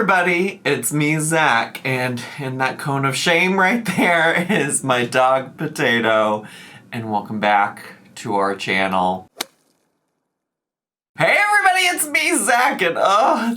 everybody, it's me, Zach, and in that cone of shame right there is my dog, Potato, and welcome back to our channel. Hey everybody, it's me, Zach, and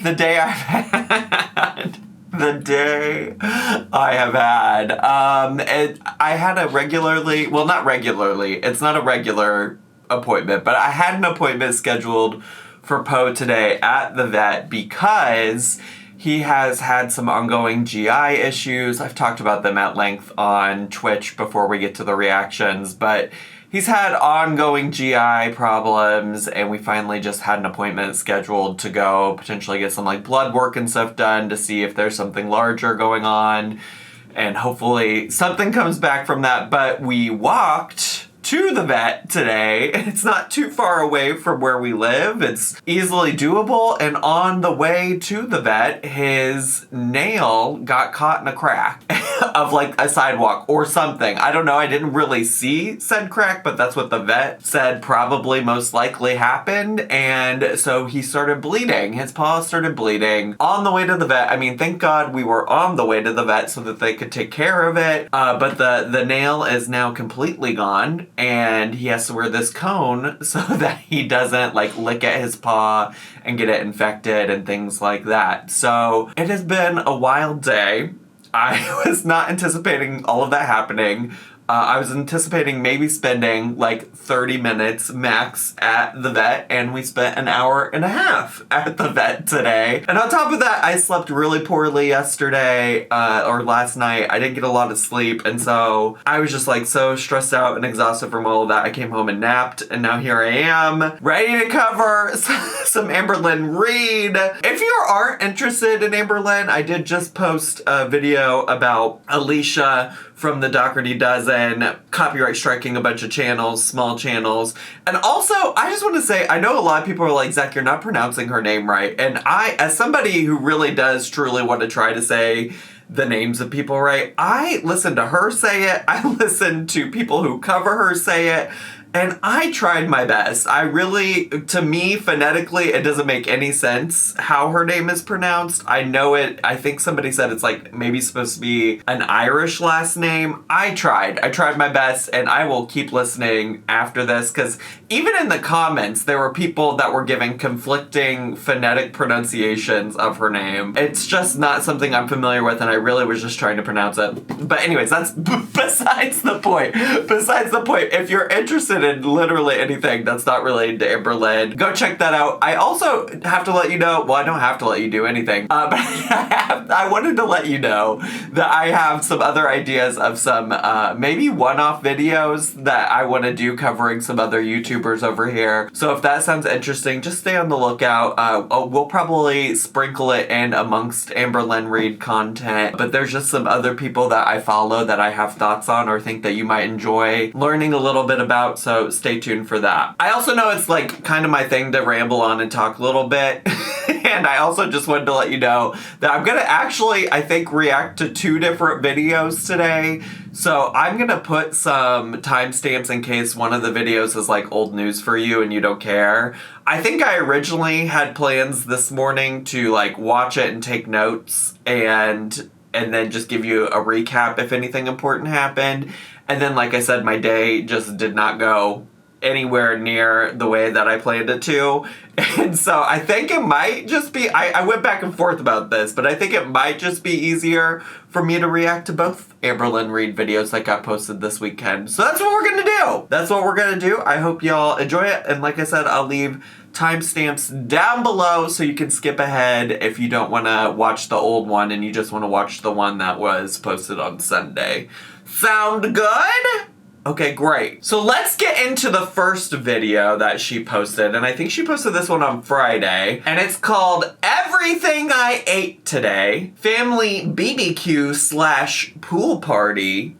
the day I've had. The day I have had. I had a regularly, well, not regularly, it's not a regular appointment, but I had an appointment scheduled for Poe today at the vet because he has had some ongoing GI issues. I've talked about them at length on Twitch before we get to the reactions, but he's had ongoing GI problems, and we finally just had an appointment scheduled to go potentially get some like blood work and stuff done to see if there's something larger going on, and hopefully something comes back from that. But we walked to the vet today. It's not too far away from where we live. It's easily doable, and on the way to the vet, his nail got caught in a crack of like a sidewalk or something. I don't know. I didn't really see said crack, but that's what the vet said probably most likely happened, and so he started bleeding. His paw started bleeding on the way to the vet. I mean, thank God we were on the way to the vet so that they could take care of it, but the nail is now completely gone, and he has to wear this cone so that he doesn't like lick at his paw and get it infected and things like that. So it has been a wild day. I was not anticipating all of that happening. I was anticipating maybe spending like 30 minutes max at the vet, and we spent an hour and a half at the vet today. And on top of that, I slept really poorly yesterday, or last night. I didn't get a lot of sleep, and so I was just like so stressed out and exhausted from all of that. I came home and napped, and now here I am, ready to cover some Amberlynn read. If you aren't interested in Amberlynn, I did just post a video about Alicia from the Doherty Dozen, copyright striking a bunch of channels, small channels. And also, I just want to say, I know a lot of people are like, Zach, you're not pronouncing her name right. And I, as somebody who really does truly want to try to say the names of people right, I listen to her say it, I listen to people who cover her say it, and I tried my best. I really, to me, phonetically, it doesn't make any sense how her name is pronounced. I know it, I think somebody said it's like maybe supposed to be an Irish last name. I tried my best, and I will keep listening after this, because even in the comments, there were people that were giving conflicting phonetic pronunciations of her name. It's just not something I'm familiar with, and I really was just trying to pronounce it. But anyways, that's besides the point. Besides the point, if you're interested in literally anything that's not related to Amberlynn, go check that out. I also have to let you know, well, I don't have to let you do anything, but I wanted to let you know that I have some other ideas of some maybe one-off videos that I want to do covering some other YouTubers over here. So if that sounds interesting, just stay on the lookout. We'll probably sprinkle it in amongst Amberlynn Reid content, but there's just some other people that I follow that I have thoughts on or think that you might enjoy learning a little bit about, so stay tuned for that. I also know it's like kind of my thing to ramble on and talk a little bit. And I also just wanted to let you know that I'm gonna actually, I think, react to 2 different videos today. So I'm gonna put some timestamps in case one of the videos is like old news for you and you don't care. I think I originally had plans this morning to like watch it and take notes and then just give you a recap if anything important happened. And then, like I said, my day just did not go anywhere near the way that I planned it to. And so I think it might just be, I went back and forth about this, but I think it might just be easier for me to react to both Amberlynn Reid videos that got posted this weekend. So that's what we're gonna do. That's what we're gonna do. I hope y'all enjoy it. And like I said, I'll leave timestamps down below so you can skip ahead if you don't want to watch the old one and you just want to watch the one that was posted on Sunday. Sound good? Okay, great. So let's get into the first video that she posted, and I think she posted this one on Friday, and it's called Everything I Ate Today, Family BBQ / Pool Party,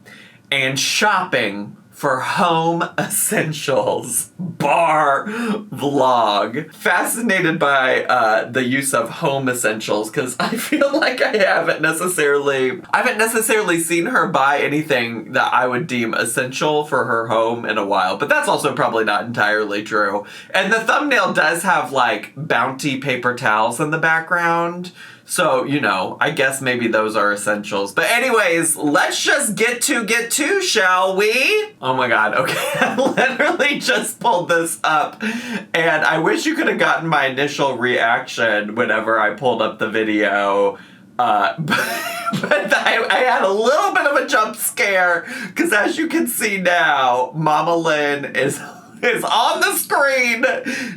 and Shopping for Home Essentials bar vlog. Fascinated by the use of home essentials, because I feel like I haven't necessarily seen her buy anything that I would deem essential for her home in a while, but that's also probably not entirely true. And the thumbnail does have like Bounty paper towels in the background, So, you know, I guess maybe those are essentials. But anyways, let's just get to, shall we? Oh my God, okay. I literally just pulled this up. And I wish you could have gotten my initial reaction whenever I pulled up the video. But I had a little bit of a jump scare. Because as you can see now, Mama Lynn is on the screen.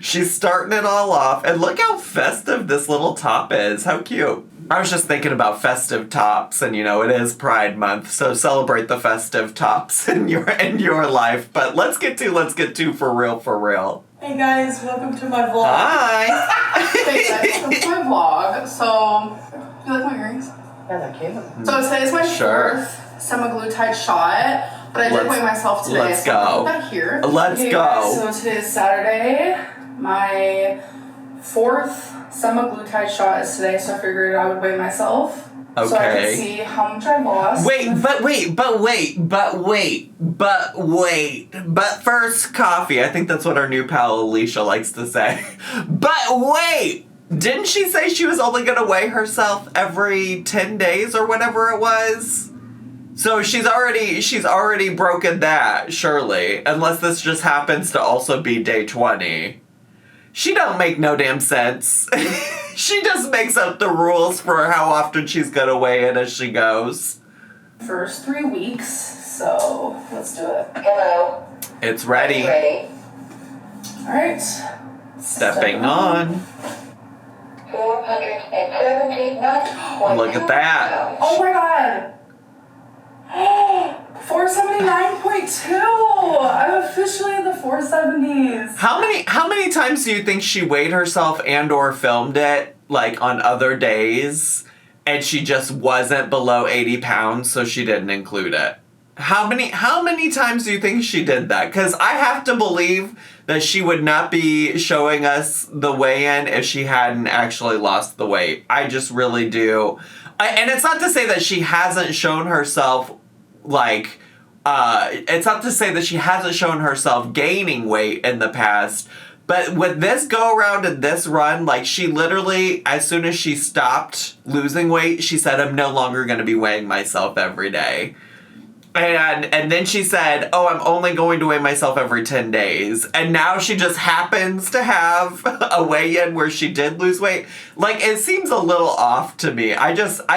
She's starting it all off. And look how festive this little top is. How cute. I was just thinking about festive tops, and you know, it is Pride Month, so celebrate the festive tops in your life. But let's get to for real. Hey guys, welcome to my vlog. Hi. Hey guys, welcome to my vlog. So, do you like my earrings? Yeah, they're cute. So today's my fourth semaglutide shot. But I did weigh myself today. Let's go. I'll put that here. Let's go. Guys, so today is Saturday. My fourth semaglutide shot is today, so I figured I would weigh myself. Okay. So I can see how much I lost. But first, coffee. I think that's what our new pal Alicia likes to say. But wait! Didn't she say she was only going to weigh herself every 10 days or whatever it was? So she's already broken that, surely. Unless this just happens to also be day 20. She don't make no damn sense. She just makes up the rules for how often she's gonna weigh in as she goes. First 3 weeks, so let's do it. Hello. It's ready. Ready. Alright. Stepping on. 479. Look at that. Oh my god! 479.2! I'm officially in the 470s. How many times do you think she weighed herself and or filmed it, like, on other days, and she just wasn't below 80 pounds, so she didn't include it? How many times do you think she did that? Because I have to believe that she would not be showing us the weigh-in if she hadn't actually lost the weight. I just really do. And it's not to say that she hasn't shown herself, like, it's not to say that she hasn't shown herself gaining weight in the past, but with this go-around and this run, like, she literally, as soon as she stopped losing weight, she said, I'm no longer going to be weighing myself every day. And then she said, oh, I'm only going to weigh myself every 10 days. And now she just happens to have a weigh-in where she did lose weight. Like, it seems a little off to me. I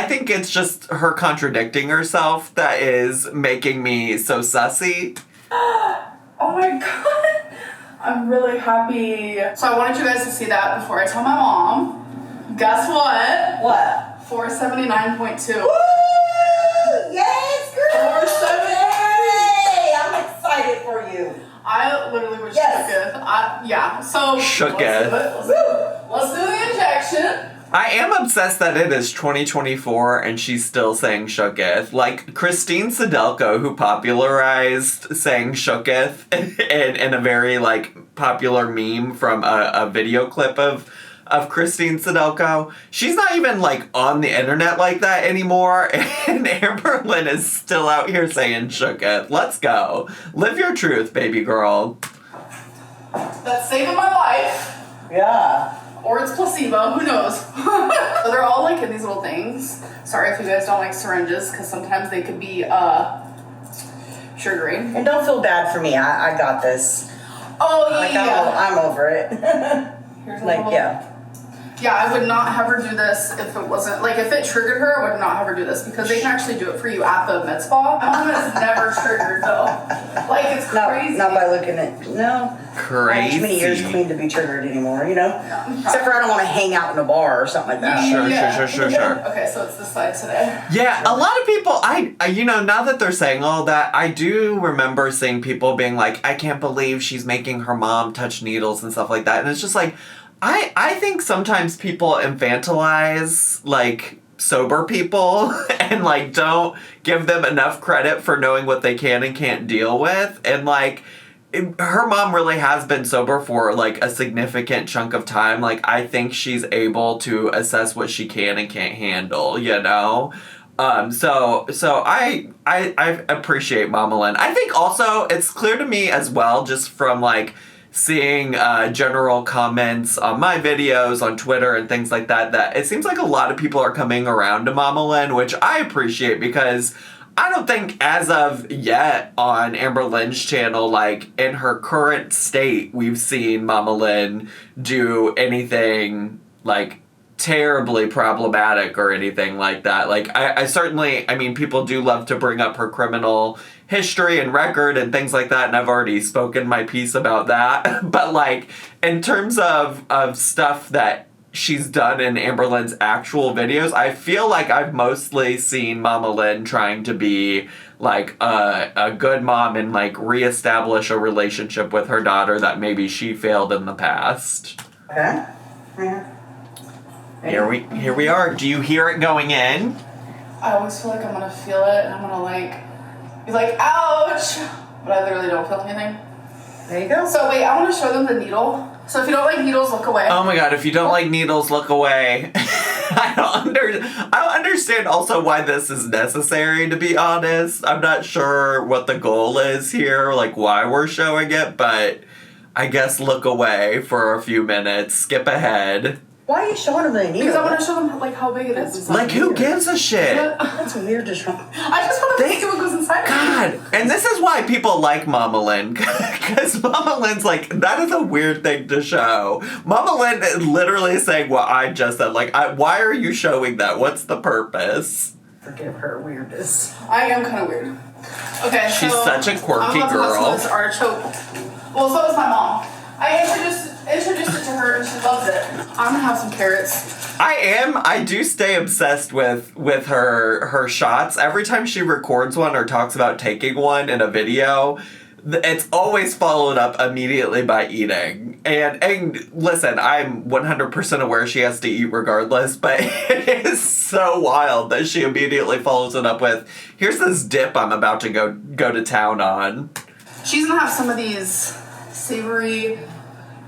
think it's just her contradicting herself that is making me so sussy. Oh my god. I'm really happy. So I wanted you guys to see that before I tell my mom. Guess what? What? 479.2. Woo! Yes, girl! 470. Hey, I'm excited for you. I literally was Yes. shooketh. Yeah, so Shooketh. Let's do the injection. I am obsessed that it is 2024 and she's still saying shooketh. Like Christine Sedelko, who popularized saying shooketh in a very, like, popular meme from a video clip of Christine Sedelko. She's not even, like, on the internet like that anymore, and Amberlynn is still out here saying shooketh. Let's go. Live your truth, baby girl. That's saving my life. Yeah. Or it's placebo, who knows? So they're all, like, in these little things. Sorry if you guys don't like syringes, because sometimes they could be, sugary. And don't feel bad for me. I got this. Oh, yeah, Like, yeah. I'm over it. Here's a Like, little... yeah. Yeah, I would not have her do this if it wasn't, like, if it triggered her, I would not have her do this, because they can actually do it for you at the med spa. My mom is never triggered, though. Like, it's crazy. Not by looking at, no. Crazy. Too many years clean to be triggered anymore, you know? Except for I don't want to hang out in a bar or something like that. Sure. Okay, so it's this side today. Yeah, a lot of people, I you know, now that they're saying all that, I do remember seeing people being like, I can't believe she's making her mom touch needles and stuff like that. And it's just like, I think sometimes people infantilize, like, sober people and, like, don't give them enough credit for knowing what they can and can't deal with. And, like, her mom really has been sober for, like, a significant chunk of time. Like, I think she's able to assess what she can and can't handle, you know? So I appreciate Mama Lynn. I think also it's clear to me as well, just from, like, seeing general comments on my videos on Twitter and things like that, that it seems like a lot of people are coming around to Mama Lynn, which I appreciate, because I don't think as of yet on Amberlynn's channel, like in her current state, we've seen Mama Lynn do anything like terribly problematic or anything like that. Like I certainly, I mean, people do love to bring up her criminal history and record and things like that, and I've already spoken my piece about that. But like in terms of stuff that she's done in Amberlynn's actual videos, I feel like I've mostly seen Mama Lynn trying to be like a good mom and like reestablish a relationship with her daughter that maybe she failed in the past. Okay. Yeah. Here we are. Do you hear it going in? I always feel like I'm gonna feel it and I'm gonna like be like, ouch! But I literally don't feel anything. There you go. So wait, I want to show them the needle. So if you don't like needles, look away. Oh my god, if you don't like needles, look away. I don't understand also why this is necessary, to be honest. I'm not sure what the goal is here, like why we're showing it, but I guess look away for a few minutes, skip ahead. Why are you showing them the needle? Because I want to show them like how big it is. Like who gives a shit? That's weird to show. I just want to see what goes inside. God, and this is why people like Mama Lynn, because Mama Lynn's like, that is a weird thing to show. Mama Lynn is literally saying what I just said. Like, why are you showing that? What's the purpose? Forgive her weirdness. I am kind of weird. Okay, she's such a quirky girl. This artichoke. Well, so is my mom. I introduced it to her and she loves it. I'm gonna have some carrots. I do stay obsessed with her shots. Every time she records one or talks about taking one in a video, it's always followed up immediately by eating. And listen, I'm 100% aware she has to eat regardless, but it is so wild that she immediately follows it up with, here's this dip I'm about to go to town on. She's gonna have some of these savory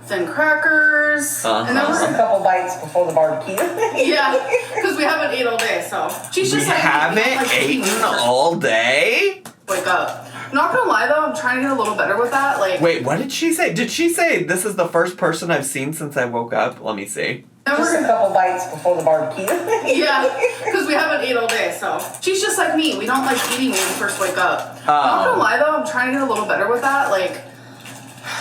thin crackers. And there was a couple bites before the barbecue. Yeah, because we haven't ate all day, so she's just haven't eaten all day? Wake up. Not gonna lie though, I'm trying to get a little better with that. Like, wait, what did she say? Did she say this is the first person I've seen since I woke up? Let me see. Just a couple bites before the barbecue. Yeah, because we haven't ate all day, so she's just like me. We don't like eating when we first wake up. Not gonna lie though, I'm trying to get a little better with that. Like,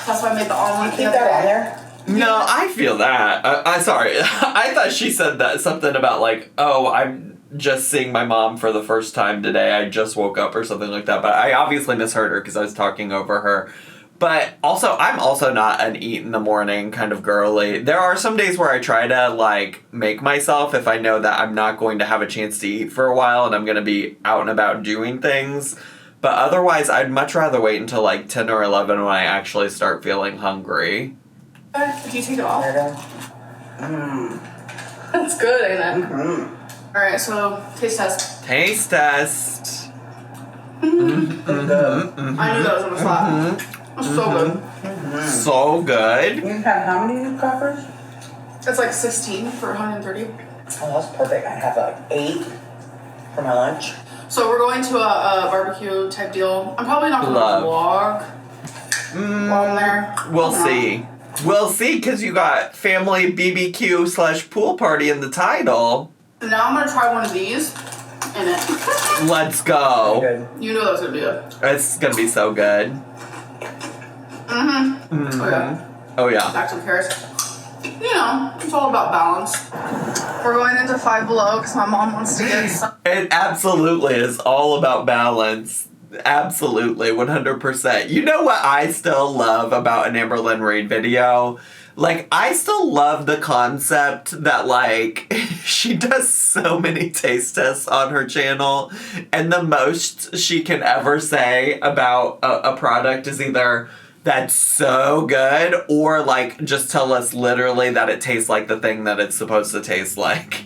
that's why I made the omelet. Keep that on there. No, I feel that. I sorry. I thought she said that something about like, oh, I'm just seeing my mom for the first time today. I just woke up or something like that. But I obviously misheard her because I was talking over her. But also, I'm also not an eat in the morning kind of girly. There are some days where I try to like make myself if I know that I'm not going to have a chance to eat for a while and I'm going to be out and about doing things. But otherwise, I'd much rather wait until like 10 or 11 when I actually start feeling hungry. If you take it off. That's good, ain't it? Mm-hmm. Alright, so taste test. Taste test. I knew that was gonna slap. It's so good. So good. You have how many crackers? It's like 16 for 130. Oh, that's perfect. I have like 8 for my lunch. So we're going to a barbecue type deal. I'm probably not gonna vlog while I'm there. We'll see. We'll see, because you got family BBQ / pool party in the title. Now I'm gonna try one of these in it. Let's go. Good. You know that's gonna be good. It's gonna be so good. Oh yeah. Oh yeah. Back to the carrots. You know, it's all about balance. We're going into Five Below because my mom wants to get some. It absolutely is all about balance. Absolutely, 100%. You know what I still love about an Amberlynn Reid video? Like, I still love the concept that, like, she does so many taste tests on her channel, and the most she can ever say about a product is either, that's so good, or, like, just tell us literally that it tastes like the thing that it's supposed to taste like.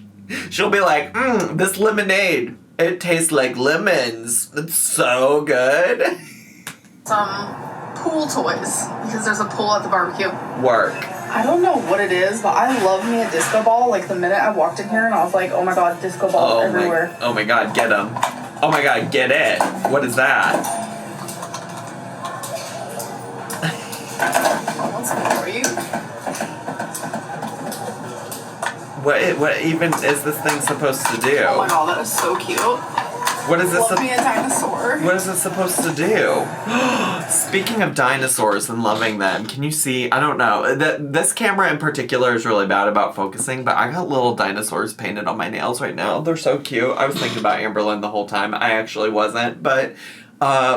She'll be like, this lemonade, it tastes like lemons. It's so good. Some pool toys, because there's a pool at the barbecue. Work. I don't know what it is, but I love me a disco ball. Like, the minute I walked in here and I was like, oh my god, disco ball everywhere. Oh my god, get them. Oh my god, get it. What is that? Let's What even is this thing supposed to do? Oh my god, that is so cute. What is this? Love me a dinosaur. What is it supposed to do? Speaking of dinosaurs and loving them, can you see? I don't know. This camera in particular is really bad about focusing, but I got little dinosaurs painted on my nails right now. They're so cute. I was thinking about Amberlynn the whole time. I actually wasn't, but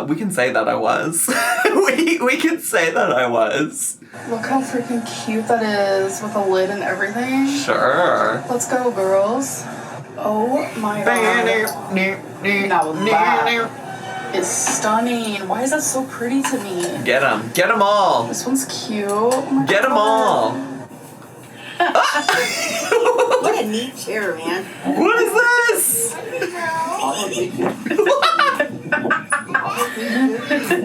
we can say that I was. we can say that I was. Look how freaking cute that is with a lid and everything. Sure. Let's go, girls. Oh my god. Now that is stunning. Why is that so pretty to me? Get them. Get them all. This one's cute. Oh my Get them all. What a neat chair, man. What is this?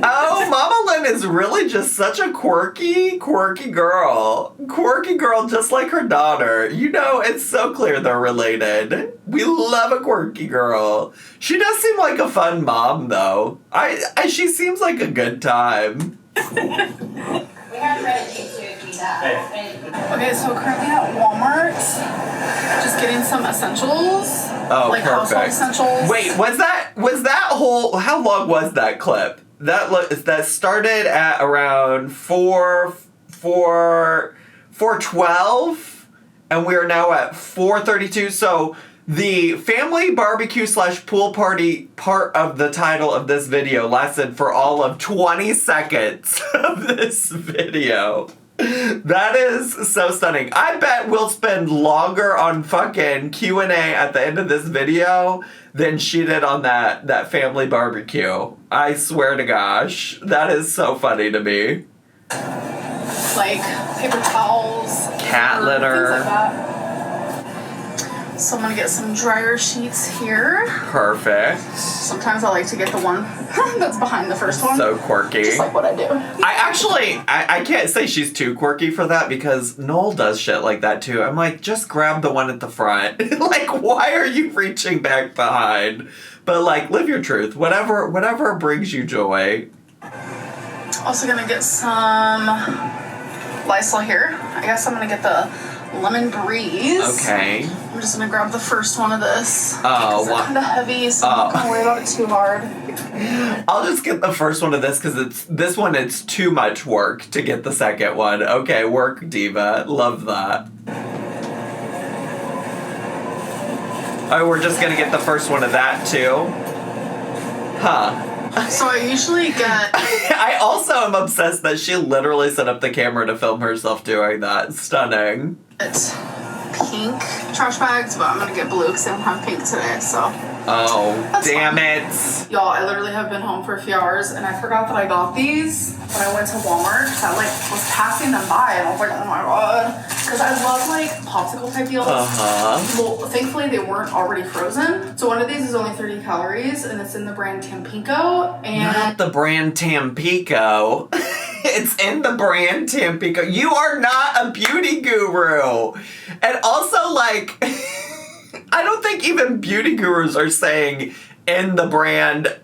Oh, Mama Lynn is really just such a quirky girl. Quirky girl just like her daughter. You know, it's so clear they're related. We love a quirky girl. She does seem like a fun mom, though. She seems like a good time. We have ready to do that. Okay, so currently at Walmart, just getting some essentials. Oh, like perfect. household essentials. Wait, was that whole? How long was that clip? That started at around 4:12, and we are now at 4:32. So the family barbecue / pool party part of the title of this video lasted for all of 20 seconds of this video. That is so stunning. I bet we'll spend longer on fucking Q&A at the end of this video than she did on that family barbecue. I swear to gosh. That is so funny to me. Like paper towels. Cat litter. Things like that. So I'm gonna get some dryer sheets here. Perfect. Sometimes I like to get the one that's behind the first one. So quirky. Just like what I do. I can't say she's too quirky for that because Noel does shit like that too. I'm like, just grab the one at the front. Like, why are you reaching back behind? But like, live your truth. Whatever brings you joy. Also gonna get some Lysol here. I guess I'm gonna get the Lemon Breeze. Okay. I'm just gonna grab the first one of this. Oh, it's kind of heavy, so I'm not gonna worry about it too hard. I'll just get the first one of this because it's too much work to get the second one. Okay, work diva. Love that. Oh, we're just gonna get the first one of that too? Huh. So I usually get... I also am obsessed that she literally set up the camera to film herself doing that. Stunning. It's pink trash bags, but I'm gonna get blue because I don't have pink today, so... Oh, That's damn fine. it. Y'all, I literally have been home for a few hours, and I forgot that I got these when I went to Walmart. I, was passing them by, and I was like, oh my god. Because I love, popsicle type deals. Uh-huh. Well, thankfully, they weren't already frozen. So one of these is only 30 calories, and it's in the brand Tampico, and... Not the brand Tampico. It's in the brand Tampico. You are not a beauty guru. And also, I don't think even beauty gurus are saying in the brand,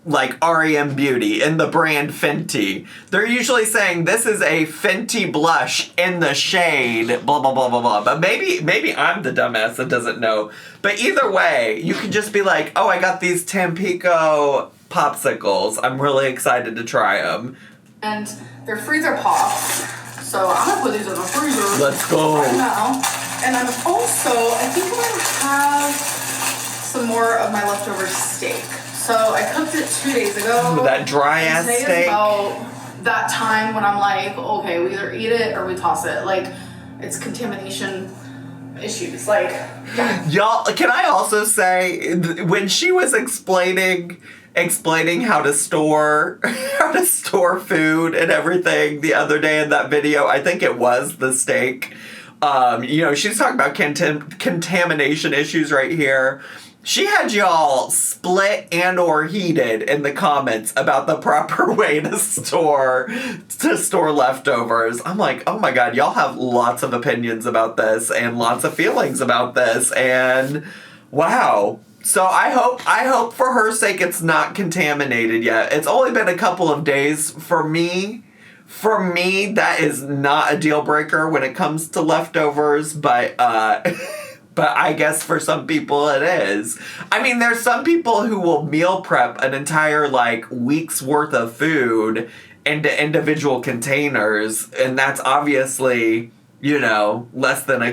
REM Beauty, in the brand Fenty. They're usually saying this is a Fenty blush in the shade, blah, blah, blah, blah, blah. But maybe I'm the dumbass that doesn't know. But either way, you could just be like, oh, I got these Tampico popsicles. I'm really excited to try them. And they're freezer pops. So I'm gonna put these in the freezer. Let's go. Right now. And I think I'm gonna have some more of my leftover steak. So I cooked it 2 days ago. Ooh, that dry ass steak. steak. Is about that time when I'm like, okay, we either eat it or we toss it. It's contamination issues. Yeah. Y'all, can I also say, when she was explaining how to store food and everything the other day in that video, I think it was the steak. She's talking about contamination issues right here. She had y'all split and or heated in the comments about the proper way to store leftovers. I'm like, oh my god, y'all have lots of opinions about this and lots of feelings about this, and wow. So I hope for her sake it's not contaminated yet. It's only been a couple of days for me For me, that is not a deal breaker when it comes to leftovers, but but I guess for some people it is. I mean, there's some people who will meal prep an entire, like, week's worth of food into individual containers, and that's obviously, you know,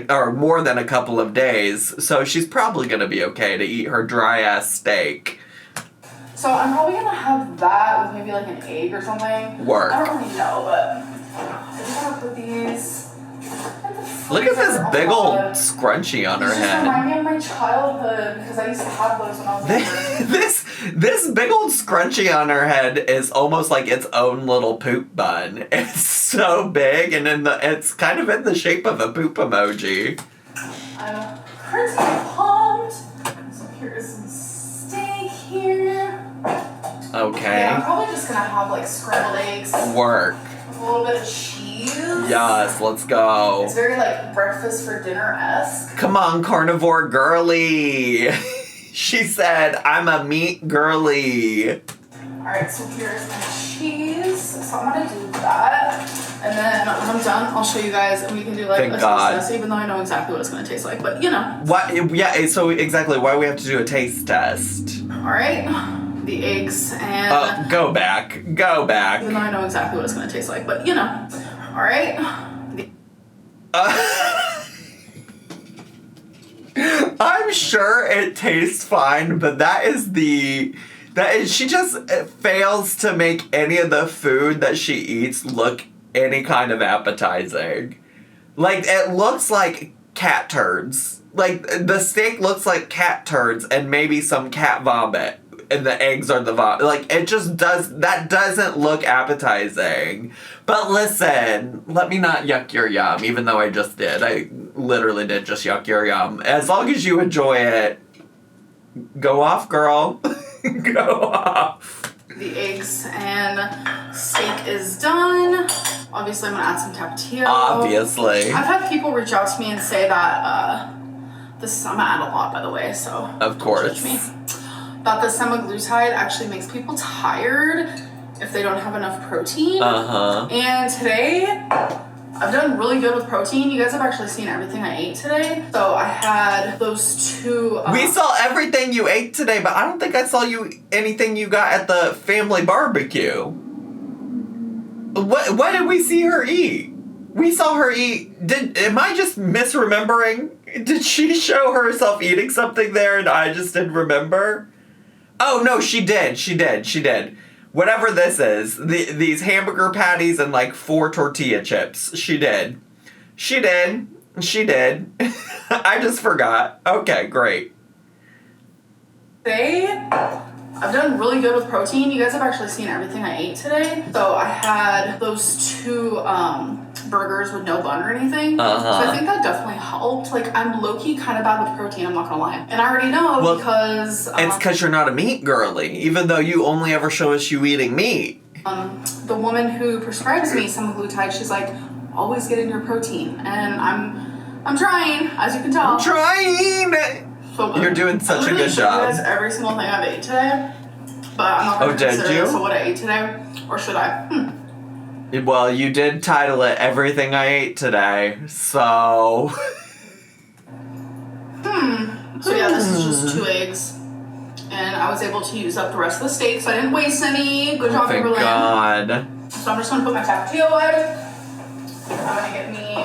or more than a couple of days, so she's probably gonna be okay to eat her dry-ass steak. So I'm probably gonna have that with maybe like an egg or something. Work. I don't really know, but I just wanna put these in the freezer. Look at this big old scrunchie on her These just head. remind me of my childhood because I used to have those when I was younger. This big old scrunchie on her head is almost like its own little poop bun. It's so big, and it's kind of in the shape of a poop emoji. I'm pretty pumped. So here's some steak here. Okay. Yeah, I'm probably just gonna have like scrambled eggs. Work. With a little bit of cheese. Yes, let's go. It's very like breakfast for dinner-esque. Come on, carnivore girly. She said, I'm a meat girly. Alright, so here's my cheese. So I'm gonna do that. And then when I'm done, I'll show you guys and we can do like Thank a God. taste test, even though I know exactly what it's gonna taste like. But you know. What? Yeah, so exactly, why do we have to do a taste test? Alright. The eggs and Go back. even though I know exactly what it's gonna taste like, but you know. Alright. I'm sure it tastes fine, but she just fails to make any of the food that she eats look any kind of appetizing. Like, it looks like cat turds. Like, the steak looks like cat turds and maybe some cat vomit. And the eggs are the vomit. Like, it just doesn't look appetizing. But listen, let me not yuck your yum, even though I just did. I literally did just yuck your yum. As long as you enjoy it, go off, girl. Go off. The eggs and steak is done. Obviously, I'm gonna add some tapatio. Obviously. I've had people reach out to me and say that I'm gonna add a lot, by the way, so Of course. judge me. That the semaglutide actually makes people tired if they don't have enough protein. And today, I've done really good with protein. You guys have actually seen everything I ate today. So I had those two. We saw everything you ate today, but I don't think I saw anything you got at the family barbecue. What did we see her eat? We saw her eat. Am I just misremembering? Did she show herself eating something there and I just didn't remember? Oh no, she did. Whatever this is, these hamburger patties and like 4 tortilla chips. She did. I just forgot. Okay, great. I've done really good with protein. You guys have actually seen everything I ate today. So I had those two burgers with no bun or anything. So I think that definitely helped. Like, I'm low-key kind of bad with protein, I'm not gonna lie. And I already know because... it's because you're not a meat girly, even though you only ever show us you eating meat. The woman who prescribes me semaglutide, she's like, always get in your protein. And I'm trying, as you can tell. I'm trying! So You're doing such a good job. I literally showed you guys every single thing I've ate today. But I'm not going to consider this what I ate today. Or should I? Well, you did title it Everything I Ate Today, so... So yeah, this is just 2 eggs. And I was able to use up the rest of the steak, so I didn't waste any. Good job, Thank Amberlynn. God. So I'm just going to put my tapatio in. I'm going to get me...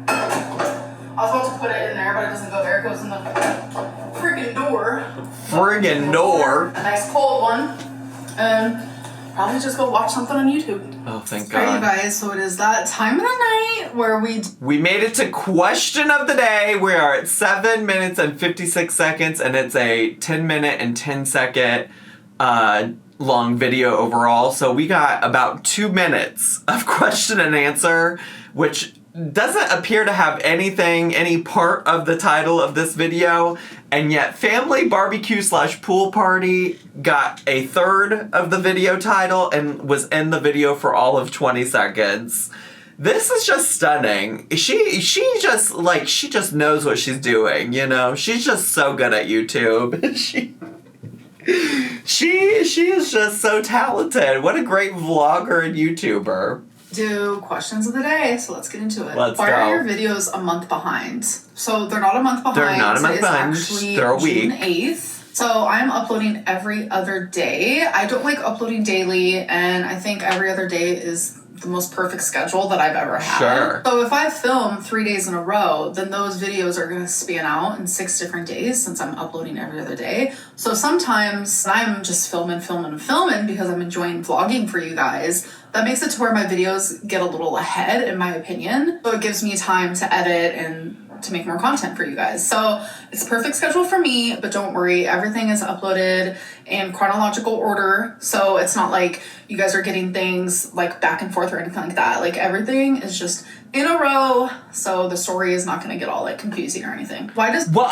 I was about to put it in there, but it doesn't go there. It goes in the freaking door. Friggin' door. A nice cold one. And probably just go watch something on YouTube. Oh, thank Alright, you God. guys, so it is that time of the night where we made it to question of the day. We are at 7 minutes and 56 seconds, and it's a 10-minute and 10-second long video overall. So we got about 2 minutes of question and answer, which doesn't appear to have any part of the title of this video, and yet family barbecue / pool party got a third of the video title and was in the video for all of 20 seconds. This is just stunning. She just knows what she's doing, you know? She's just so good at YouTube. She is just so talented. What a great vlogger and YouTuber. Do questions of the day, so let's get into it. Let's Why go. are your videos a month behind? So they're not a month behind. They're not a month behind. Actually They're a week. June 8th. So I'm uploading every other day. I don't like uploading daily, and I think every other day is the most perfect schedule that I've ever had. Sure. So if I film 3 days in a row, then those videos are going to span out in 6 different days since I'm uploading every other day. So sometimes I'm just filming because I'm enjoying vlogging for you guys. That makes it to where my videos get a little ahead, in my opinion. So it gives me time to edit and to make more content for you guys. So it's a perfect schedule for me, but don't worry, everything is uploaded in chronological order. So it's not like you guys are getting things like back and forth or anything like that. Like everything is just in a row. So the story is not going to get all like confusing or anything. Well,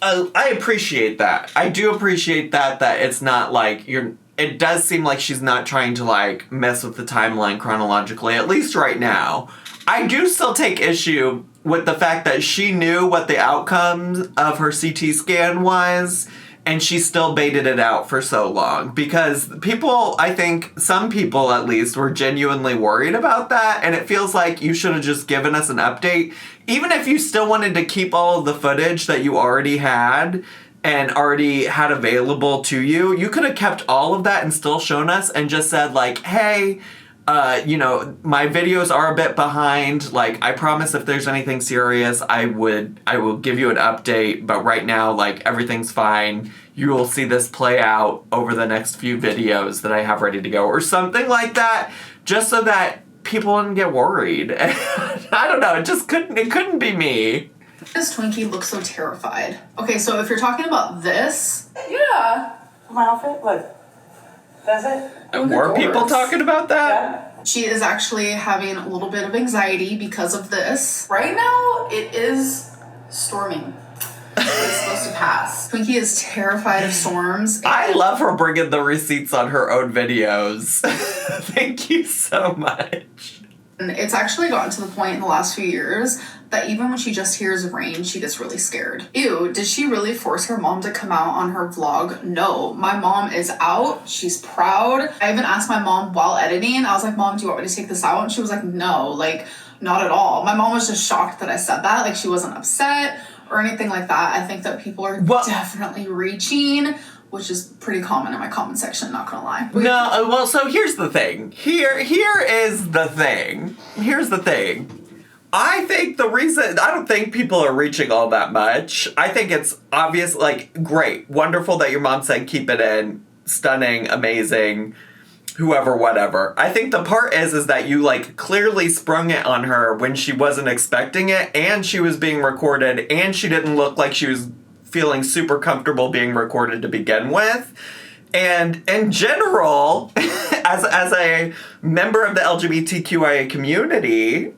I appreciate that. I do appreciate that it's not like it does seem like she's not trying to like mess with the timeline chronologically, at least right now. I do still take issue with the fact that she knew what the outcome of her CT scan was, and she still baited it out for so long. Because people, I think, some people at least, were genuinely worried about that, and it feels like you should have just given us an update. Even if you still wanted to keep all of the footage that you already had and already had available to you, you could have kept all of that and still shown us and just said, like, hey, my videos are a bit behind. Like, I promise if there's anything serious, I will give you an update. But right now, like, everything's fine. You will see this play out over the next few videos that I have ready to go, or something like that, just so that people wouldn't get worried. I don't know. It couldn't be me. This Twinkie looks so terrified. Okay, so if you're talking about this, yeah. My outfit? Look. Does it? Were people talking about that? Yeah. She is actually having a little bit of anxiety because of this. Right now, it is storming. It's supposed to pass. Twinkie is terrified of storms. I love her bringing the receipts on her own videos. Thank you so much. And it's actually gotten to the point in the last few years that even when she just hears rain, she gets really scared. Ew, did she really force her mom to come out on her vlog? No, my mom is out. She's proud. I even asked my mom while editing, I was like, Mom, do you want me to take this out? And she was like, no, like, not at all. My mom was just shocked that I said that. Like, she wasn't upset or anything like that. I think that people are definitely reaching, which is pretty common in my comment section, not gonna lie. No, well, so here's the thing. Here is the thing. Here's the thing. I think I don't think people are reaching all that much. I think it's obvious, like, great, wonderful that your mom said keep it in, stunning, amazing, whoever, whatever. I think the part is that you, like, clearly sprung it on her when she wasn't expecting it, and she was being recorded, and she didn't look like she was feeling super comfortable being recorded to begin with. And in general, as a member of the LGBTQIA community,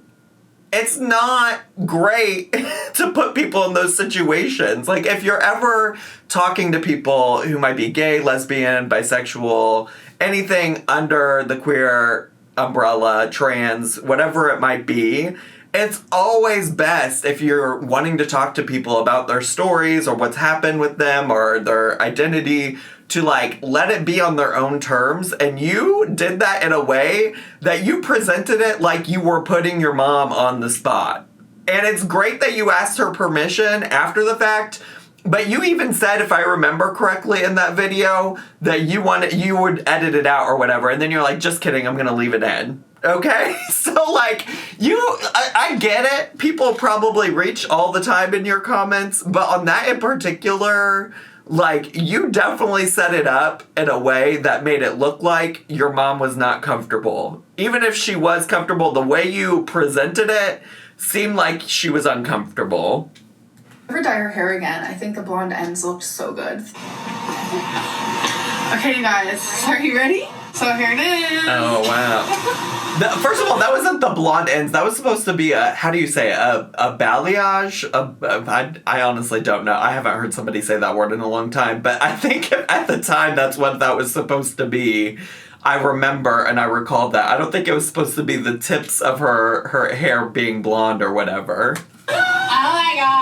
it's not great to put people in those situations. Like, if you're ever talking to people who might be gay, lesbian, bisexual, anything under the queer umbrella, trans, whatever it might be, it's always best if you're wanting to talk to people about their stories or what's happened with them or their identity to, like, let it be on their own terms. And you did that in a way that you presented it like you were putting your mom on the spot. And it's great that you asked her permission after the fact, but you even said, if I remember correctly in that video, that you would edit it out or whatever. And then you're like, just kidding, I'm gonna leave it in. Okay? So, like, I get it. People probably reach all the time in your comments, but on that in particular, like, you definitely set it up in a way that made it look like your mom was not comfortable. Even if she was comfortable, the way you presented it seemed like she was uncomfortable. Never dye her hair again. I think the blonde ends looked so good. Okay, guys, are you ready? So here it is. Oh, wow. First of all, that wasn't the blonde ends. That was supposed to be a balayage? I honestly don't know. I haven't heard somebody say that word in a long time. But I think at the time that's what that was supposed to be. I remember and I recall that. I don't think it was supposed to be the tips of her hair being blonde or whatever. Oh my god.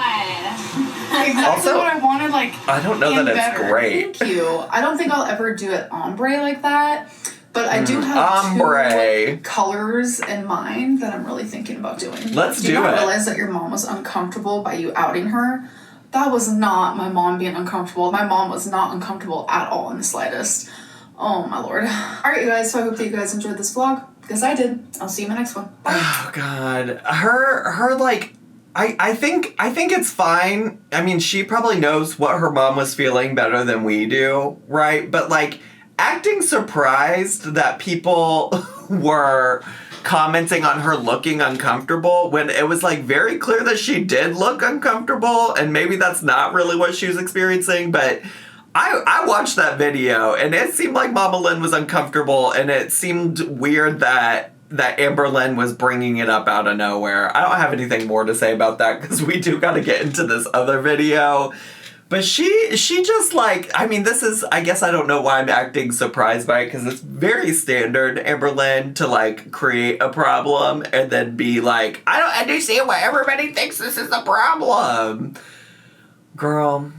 Exactly Also, what I wanted, like, I don't know that it's better. great. Thank you. I don't think I'll ever do it ombre like that, but I do have ombre. 2 colors in mind that I'm really thinking about doing. Let's do you not it. realize that your mom was uncomfortable by you outing her? That was not my mom being uncomfortable. My mom was not uncomfortable at all in the slightest. Oh my lord. Alright, you guys, so I hope that you guys enjoyed this vlog, because I did. I'll see you in the next one. Bye. Oh god. Her like I think it's fine. I mean, she probably knows what her mom was feeling better than we do, right? But like acting surprised that people were commenting on her looking uncomfortable when it was like very clear that she did look uncomfortable, and maybe that's not really what she was experiencing, but I watched that video and it seemed like Mama Lynn was uncomfortable, and it seemed weird that Amberlynn was bringing it up out of nowhere. I don't have anything more to say about that because we do got to get into this other video. But she just like, I mean, this is, I guess I don't know why I'm acting surprised by it, because it's very standard Amberlynn to like create a problem and then be like, I don't understand why everybody thinks this is a problem. Girl.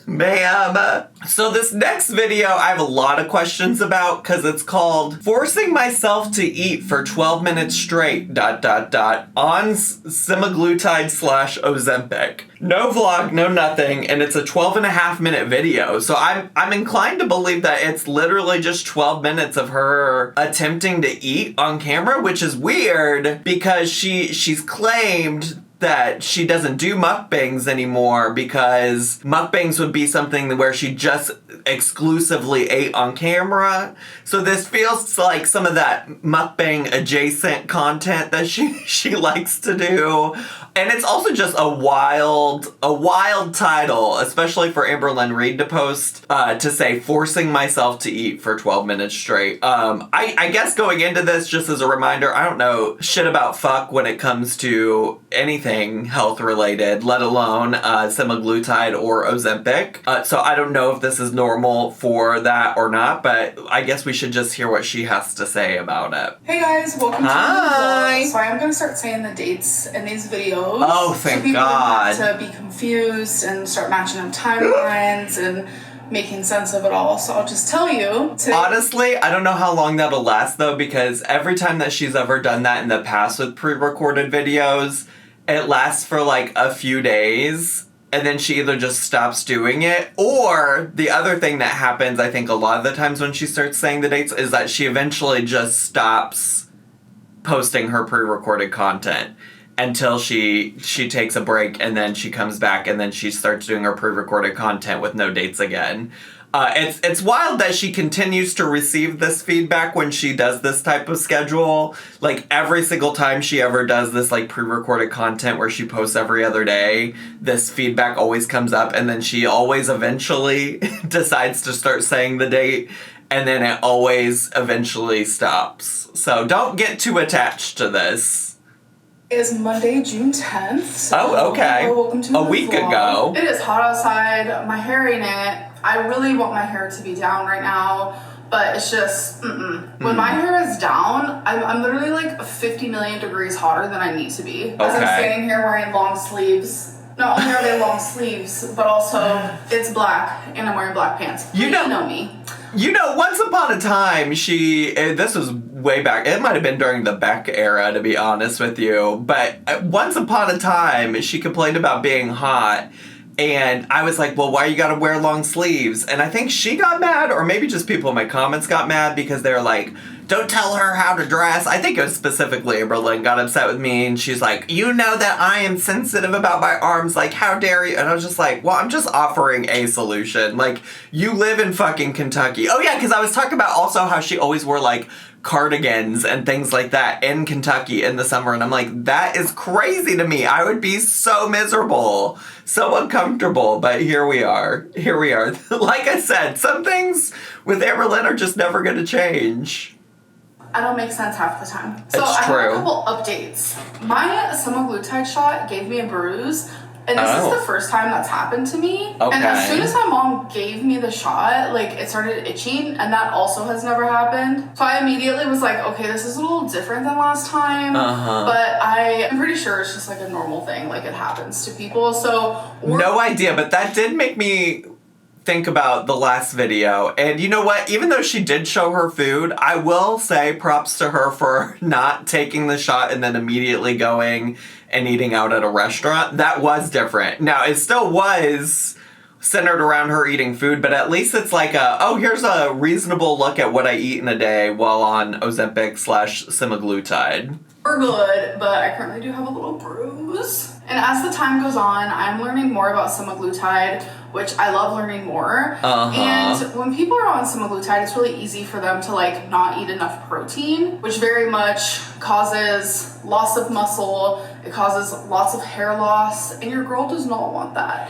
Ma'am. So this next video I have a lot of questions about because it's called Forcing Myself to Eat for 12 Minutes Straight, on semaglutide / Ozempic. No vlog, no nothing, and it's a 12.5-minute video. So I'm inclined to believe that it's literally just 12 minutes of her attempting to eat on camera, which is weird because she's claimed that she doesn't do mukbangs anymore because mukbangs would be something where she just exclusively ate on camera. So this feels like some of that mukbang adjacent content that she likes to do. And it's also just a wild title, especially for Amberlynn Reid to post, to say, forcing myself to eat for 12 minutes straight. I guess going into this, just as a reminder, I don't know shit about fuck when it comes to anything health related, let alone semaglutide or Ozempic. So I don't know if this is normal for that or not, but I guess we should just hear what she has to say about it. Hey guys, welcome to the vlog. So I am going to start saying the dates in these videos. Oh, thank so people God. don't have to be confused and start matching up timelines and making sense of it all. So I'll just tell you. Today, honestly, I don't know how long that'll last though, because every time that she's ever done that in the past with pre-recorded videos, it lasts for like a few days, and then she either just stops doing it, or the other thing that happens, I think a lot of the times when she starts saying the dates, is that she eventually just stops posting her pre-recorded content until she takes a break, and then she comes back, and then she starts doing her pre-recorded content with no dates again. It's wild that she continues to receive this feedback when she does this type of schedule. Like, every single time she ever does this, like, pre-recorded content where she posts every other day, this feedback always comes up, and then she always eventually decides to start saying the date, and then it always eventually stops. So don't get too attached to this. Is Monday, June 10th. So oh, okay. Welcome to a week vlog. ago. It is hot outside. My hair ain't it. I really want my hair to be down right now, but it's just, When my hair is down, I'm literally like 50 million degrees hotter than I need to be. As I'm standing here wearing long sleeves. Not only are they long sleeves, but also it's black, and I'm wearing black pants. You know me. You know, once upon a time, this was way back, it might have been during the Beck era, to be honest with you, but once upon a time, she complained about being hot, and I was like, well, why you gotta wear long sleeves? And I think she got mad, or maybe just people in my comments got mad, because they were like, don't tell her how to dress. I think it was specifically Amberlynn got upset with me, and she's like, you know that I am sensitive about my arms, like, how dare you? And I was just like, well, I'm just offering a solution. Like, you live in fucking Kentucky. Oh yeah, because I was talking about also how she always wore, like, cardigans and things like that in Kentucky in the summer, and I'm like, that is crazy to me. I would be so miserable, so uncomfortable, but here we are. Like I said, some things with Amberlynn are just never going to change. I don't make sense half the time. So it's I true. have a couple updates. My semaglutide shot gave me a bruise, And this is the first time that's happened to me. Okay. And as soon as my mom gave me the shot, like, it started itching, and that also has never happened. So I immediately was like, okay, this is a little different than last time. But I'm pretty sure it's just like a normal thing. Like, it happens to people. So no idea, but that did make me think about the last video. And you know what? Even though she did show her food, I will say props to her for not taking the shot and then immediately going and eating out at a restaurant. That was different. Now, it still was centered around her eating food, but at least it's like here's a reasonable look at what I eat in a day while on Ozempic/semaglutide. We're good, but I currently do have a little bruise. And as the time goes on, I'm learning more about semaglutide, which I love learning more. And when people are on semaglutide, it's really easy for them to like not eat enough protein, which very much causes loss of muscle. It causes lots of hair loss, and your girl does not want that.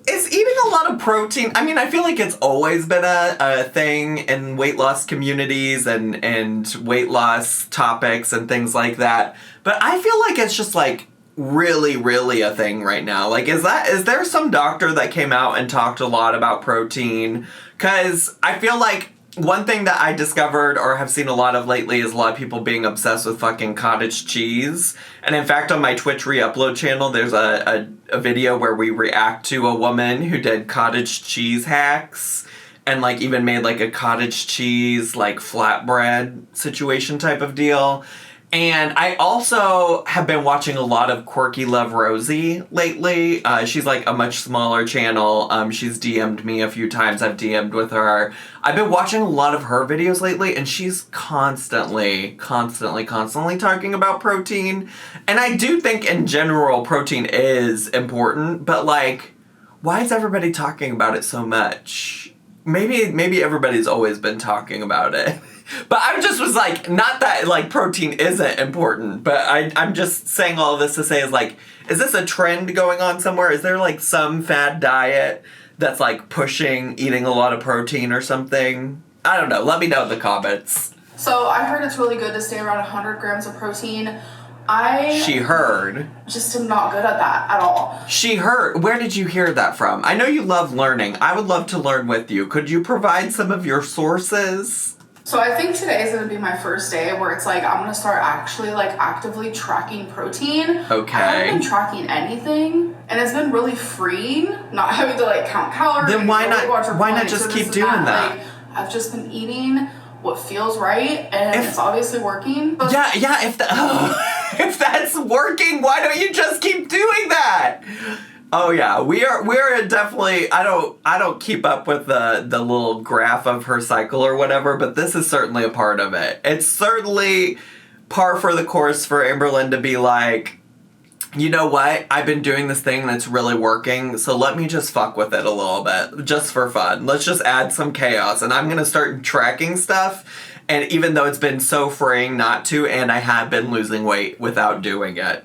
Is eating a lot of protein, I mean, I feel like it's always been a thing in weight loss communities and weight loss topics and things like that. But I feel like it's just like really, really a thing right now. Like, is there some doctor that came out and talked a lot about protein? Because I feel like one thing that I discovered or have seen a lot of lately is a lot of people being obsessed with fucking cottage cheese. And in fact, on my Twitch re-upload channel, there's a video where we react to a woman who did cottage cheese hacks and like even made like a cottage cheese like flatbread situation type of deal. And I also have been watching a lot of Quirky Love Rosie lately. She's like a much smaller channel. She's DM'd me a few times. I've DM'd with her. I've been watching a lot of her videos lately, and she's constantly talking about protein. And I do think in general protein is important, but like, why is everybody talking about it so much? Maybe everybody's always been talking about it. But I just was like, not that, like, protein isn't important, but I'm just saying all of this to say is, like, is this a trend going on somewhere? Is there, like, some fad diet that's, like, pushing eating a lot of protein or something? I don't know. Let me know in the comments. So I heard it's really good to stay around 100 grams of protein. She heard. Just am not good at that at all. She heard. Where did you hear that from? I know you love learning. I would love to learn with you. Could you provide some of your sources? So I think today is going to be my first day where it's like I'm going to start actually like actively tracking protein. Okay. I haven't been tracking anything, and it's been really freeing not having to like count calories. Then why not just keep doing that? Like, I've just been eating what feels right, and it's obviously working. But yeah. If that's working, why don't you just keep doing that? Oh yeah, we're definitely. I don't keep up with the little graph of her cycle or whatever, but this is certainly a part of it. It's certainly par for the course for Amberlynn to be like, you know what? I've been doing this thing that's really working, so let me just fuck with it a little bit, just for fun. Let's just add some chaos, and I'm gonna start tracking stuff. And even though it's been so freeing not to, and I have been losing weight without doing it.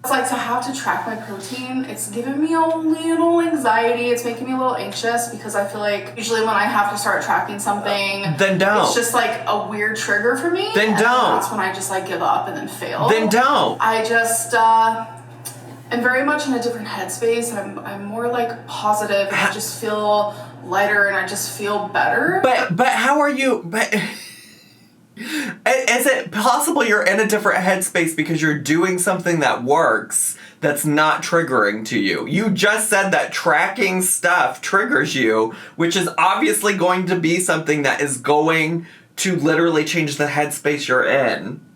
It's like to have to track my protein, it's giving me a little anxiety. It's making me a little anxious because I feel like usually when I have to start tracking something, then don't. It's just like a weird trigger for me. Then don't. That's when I just like give up and then fail. Then don't. I just am very much in a different headspace. I'm more like positive, and I just feel lighter and I just feel better. But how are you? But is it possible you're in a different headspace because you're doing something that works that's not triggering to you? You just said that tracking stuff triggers you, which is obviously going to be something that is going to literally change the headspace you're in.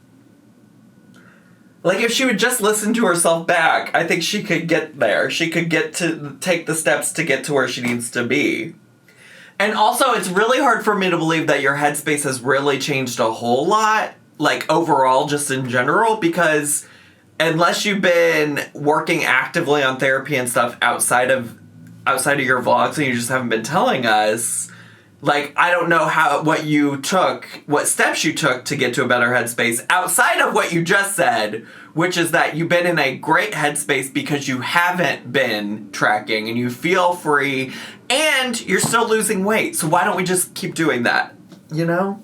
Like, if she would just listen to herself back, I think she could get there. She could get to take the steps to get to where she needs to be. And also, it's really hard for me to believe that your headspace has really changed a whole lot, like, overall, just in general, because unless you've been working actively on therapy and stuff outside of your vlogs and you just haven't been telling us, like, I don't know what steps you took to get to a better headspace outside of what you just said, which is that you've been in a great headspace because you haven't been tracking and you feel free and you're still losing weight. So why don't we just keep doing that? You know?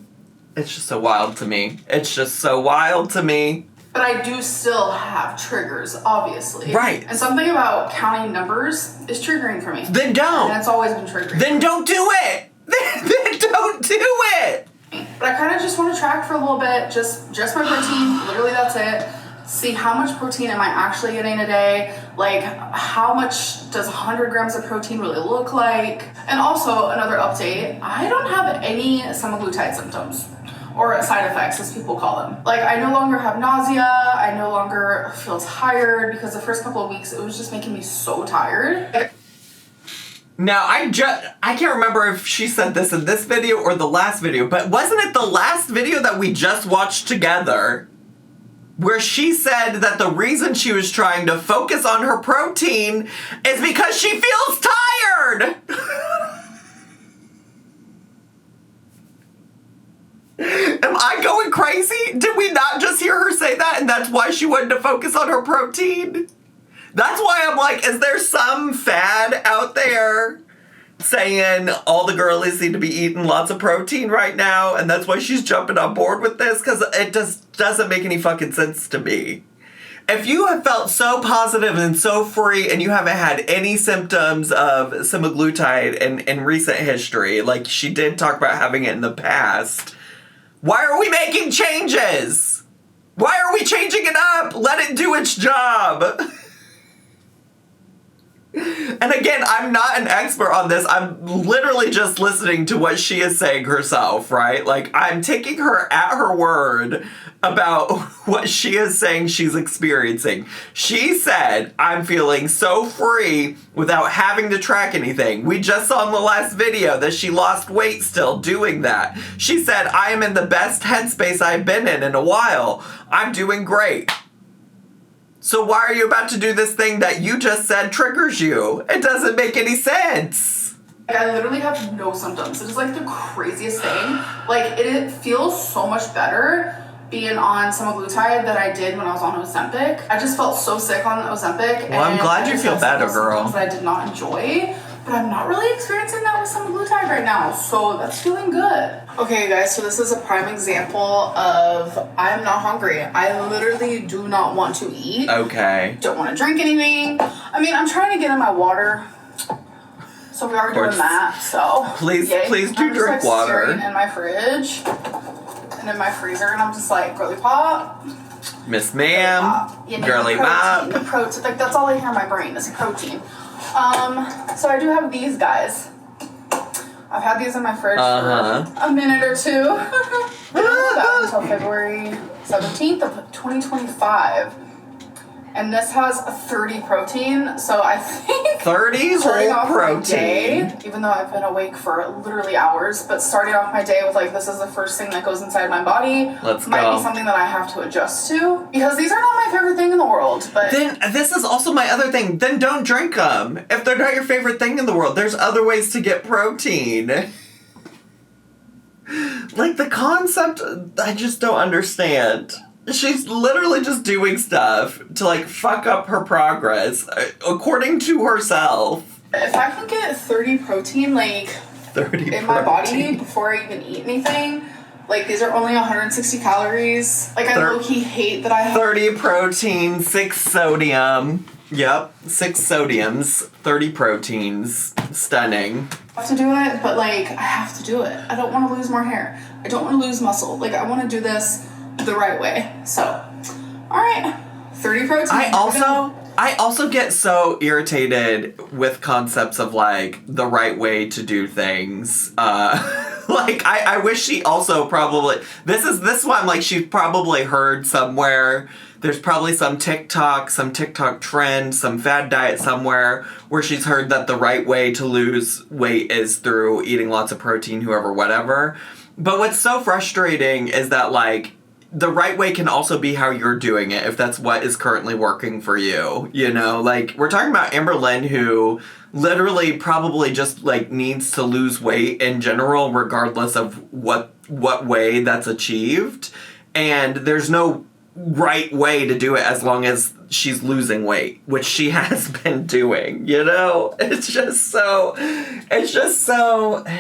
It's just so wild to me. It's just so wild to me. But I do still have triggers, obviously. Right. And something about counting numbers is triggering for me. Then don't. And it's always been triggering. Then don't do it. Then don't do it. But I kind of just want to track for a little bit, just my protein. Literally, that's it. See how much protein am I actually getting a day? Like, how much does 100 grams of protein really look like? And also, another update, I don't have any semaglutide symptoms. Or side effects, as people call them. Like, I no longer have nausea, I no longer feel tired, because the first couple of weeks, it was just making me so tired. Now, I can't remember if she said this in this video or the last video, but wasn't it the last video that we just watched together where she said that the reason she was trying to focus on her protein is because she feels tired? Am I going crazy? Did we not just hear her say that and that's why she wanted to focus on her protein? That's why I'm like, is there some fad out there saying all the girlies need to be eating lots of protein right now and that's why she's jumping on board with this? Because it just doesn't make any fucking sense to me. If you have felt so positive and so free and you haven't had any symptoms of semaglutide in recent history, like she did talk about having it in the past, why are we making changes? Why are we changing it up? Let it do its job. And again, I'm not an expert on this. I'm literally just listening to what she is saying herself, right? Like, I'm taking her at her word about what she is saying she's experiencing. She said, I'm feeling so free without having to track anything. We just saw in the last video that she lost weight still doing that. She said, I am in the best headspace I've been in a while. I'm doing great. So why are you about to do this thing that you just said triggers you? It doesn't make any sense. Like, I literally have no symptoms. It is like the craziest thing. Like, it feels so much better being on semaglutide than I did when I was on Ozempic. I just felt so sick on Ozempic. Well, I'm glad you feel better, girl. That I did not enjoy. But I'm not really experiencing that with semaglutide right now, so that's feeling good. Okay, guys, so this is a prime example of I am not hungry. I literally do not want to eat. Okay. Don't want to drink anything. I mean, I'm trying to get in my water, so we are doing that. So please do I'm drink just, water. Staring in my fridge and in my freezer, and I'm just like, girly pop. Miss Ma'am, girly pop. The protein, like that's all I hear in my brain is protein. So I do have these guys. I've had these in my fridge for a minute or two. I don't have that until February 17th of 2025. And this has a 30 protein, so I think 30 whole protein. Day, even though I've been awake for literally hours, but starting off my day with like this is the first thing that goes inside my body might be something that I have to adjust to, because these are not my favorite thing in the world. But then this is also my other thing. Then don't drink them. If they're not your favorite thing in the world, there's other ways to get protein. Like the concept, I just don't understand. She's literally just doing stuff to, like, fuck up her progress, according to herself. If I can get 30 protein, like, 30 in my body before I even eat anything, like, these are only 160 calories. Like, I low-key hate that I have 30 protein, 6 sodium. Yep, 6 sodiums, 30 proteins. Stunning. I have to do it, but, like, I have to do it. I don't want to lose more hair. I don't want to lose muscle. Like, I want to do this the right way. So, all right, 30 protein. I also get so irritated with concepts of like the right way to do things. Like I wish she also probably this is why I'm like she's probably heard somewhere. There's probably some TikTok trend, some fad diet somewhere where she's heard that the right way to lose weight is through eating lots of protein, whatever. But what's so frustrating is that like the right way can also be how you're doing it, if that's what is currently working for you, you know? Like, we're talking about Amberlynn, who literally probably just, like, needs to lose weight in general, regardless of what way that's achieved. And there's no right way to do it as long as she's losing weight, which she has been doing, you know? It's just so Amberlynn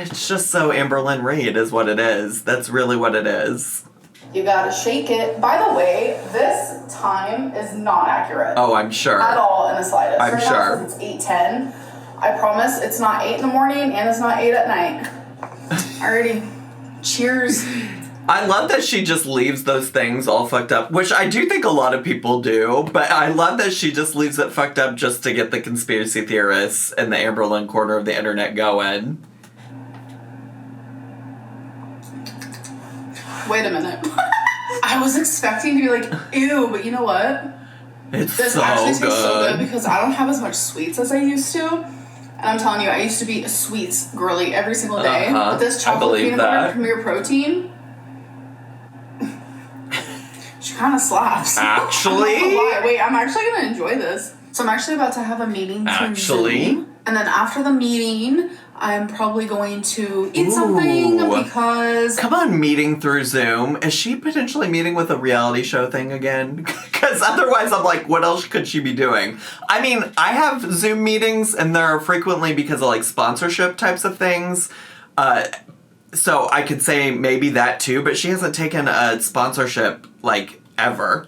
Reid is what it is. That's really what it is. You gotta shake it. By the way, this time is not accurate. Oh, I'm sure. At all in the slightest. I'm sure. Now, it's 8:10. I promise it's not 8 in the morning and it's not 8 at night. Alrighty. Cheers. I love that she just leaves those things all fucked up, which I do think a lot of people do, but I love that she just leaves it fucked up just to get the conspiracy theorists in the Amberlynn corner of the internet going. Wait a minute. I was expecting to be like, ew, but you know what? This actually tastes so good because I don't have as much sweets as I used to. And I'm telling you, I used to be a sweets girly every single day. But this chocolate peanut butter Premier Protein, she kind of slaps. Actually? Wait, I'm actually going to enjoy this. So I'm actually about to have a meeting through Zoom. And then after the meeting, I'm probably going to eat something because... Come on, meeting through Zoom. Is she potentially meeting with a reality show thing again? Because otherwise I'm like, what else could she be doing? I mean, I have Zoom meetings and they're frequently because of like sponsorship types of things. So I could say maybe that too, but she hasn't taken a sponsorship like ever.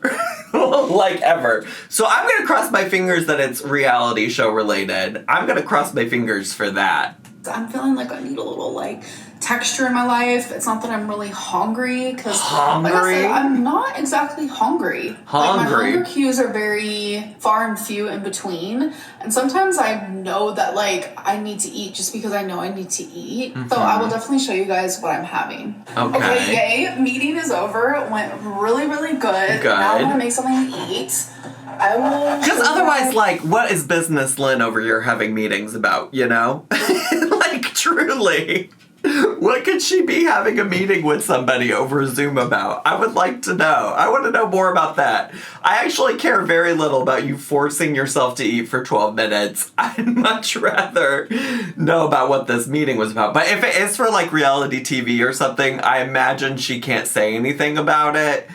Like ever. So I'm going to cross my fingers that it's reality show related. I'm going to cross my fingers for that. I'm feeling like I need a little, like, texture in my life. It's not that I'm really hungry, because, like I said, I'm not exactly hungry. Like, my hunger cues are very far and few in between, and sometimes I know that, like, I need to eat just because I know I need to eat. So I will definitely show you guys what I'm having. Okay, yay. Meeting is over. It went really, really good. Now I'm going to make something to eat. I will... Because otherwise, like, what is business Lynn over here having meetings about, you know? Like, truly. What could she be having a meeting with somebody over Zoom about? I would like to know. I want to know more about that. I actually care very little about you forcing yourself to eat for 12 minutes. I'd much rather know about what this meeting was about. But if it is for, like, reality TV or something, I imagine she can't say anything about it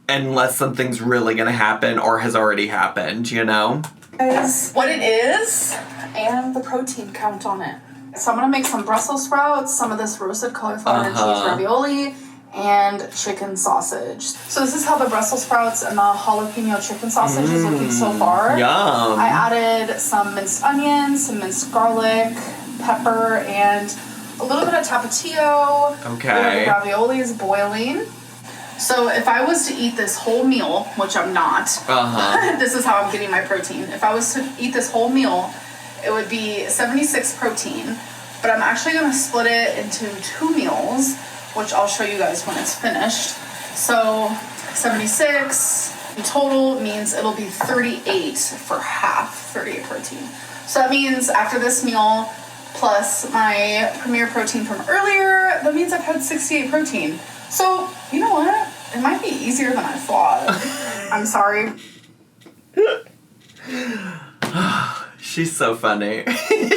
unless something's really going to happen or has already happened, you know? Is what it is and the protein count on it. So I'm going to make some Brussels sprouts, some of this roasted cauliflower and cheese ravioli, and chicken sausage. So this is how the Brussels sprouts and the jalapeno chicken sausage is looking so far. Yum. I added some minced onions, some minced garlic, pepper, and a little bit of tapatio. Okay. The ravioli is boiling. So if I was to eat this whole meal, which I'm not, this is how I'm getting my protein. If I was to eat this whole meal, it would be 76 protein, but I'm actually going to split it into 2 meals, which I'll show you guys when it's finished. So 76 in total means it'll be 38 for half, 38 protein. So that means after this meal, plus my Premier Protein from earlier, that means I've had 68 protein. So, you know what? It might be easier than I thought. I'm sorry. She's so funny.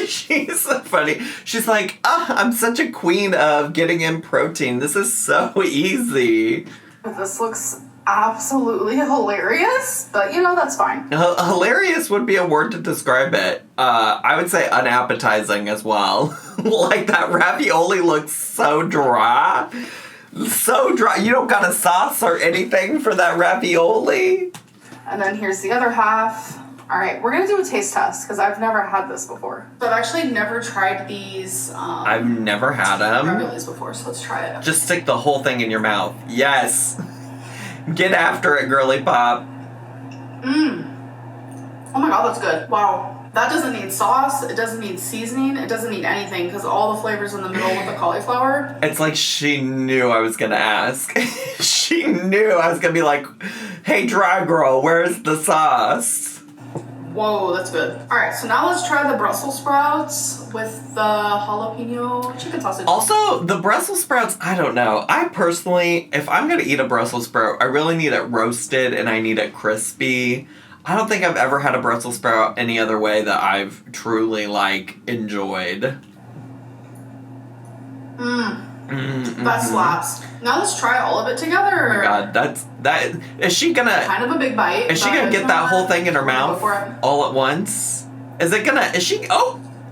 She's so funny. She's like, I'm such a queen of getting in protein. This is so easy. This looks absolutely hilarious, but you know, that's fine. Hilarious would be a word to describe it. I would say unappetizing as well. Like that ravioli looks so dry. So dry. You don't got a sauce or anything for that ravioli? And then here's the other half. All right, we're going to do a taste test because I've never had this before. So I've actually never tried these I've never had them. raviolis before, so let's try it. Just stick the whole thing in your mouth. Yes. Get after it, girly pop. Oh my god, that's good. Wow. That doesn't need sauce, it doesn't need seasoning, it doesn't need anything because all the flavors in the middle with the cauliflower. It's like she knew I was going to ask. She knew I was going to be like, hey, dry girl, where's the sauce? Whoa, that's good. Alright, so now let's try the Brussels sprouts with the jalapeno chicken sausage. Also, the Brussels sprouts, I don't know. I personally, if I'm going to eat a Brussels sprout, I really need it roasted and I need it crispy. I don't think I've ever had a Brussels sprout any other way that I've truly, like, enjoyed. That slaps. Now let's try all of it together. Oh my god, that is she gonna kind of a big bite. Is she gonna get that whole thing in her mouth all at once?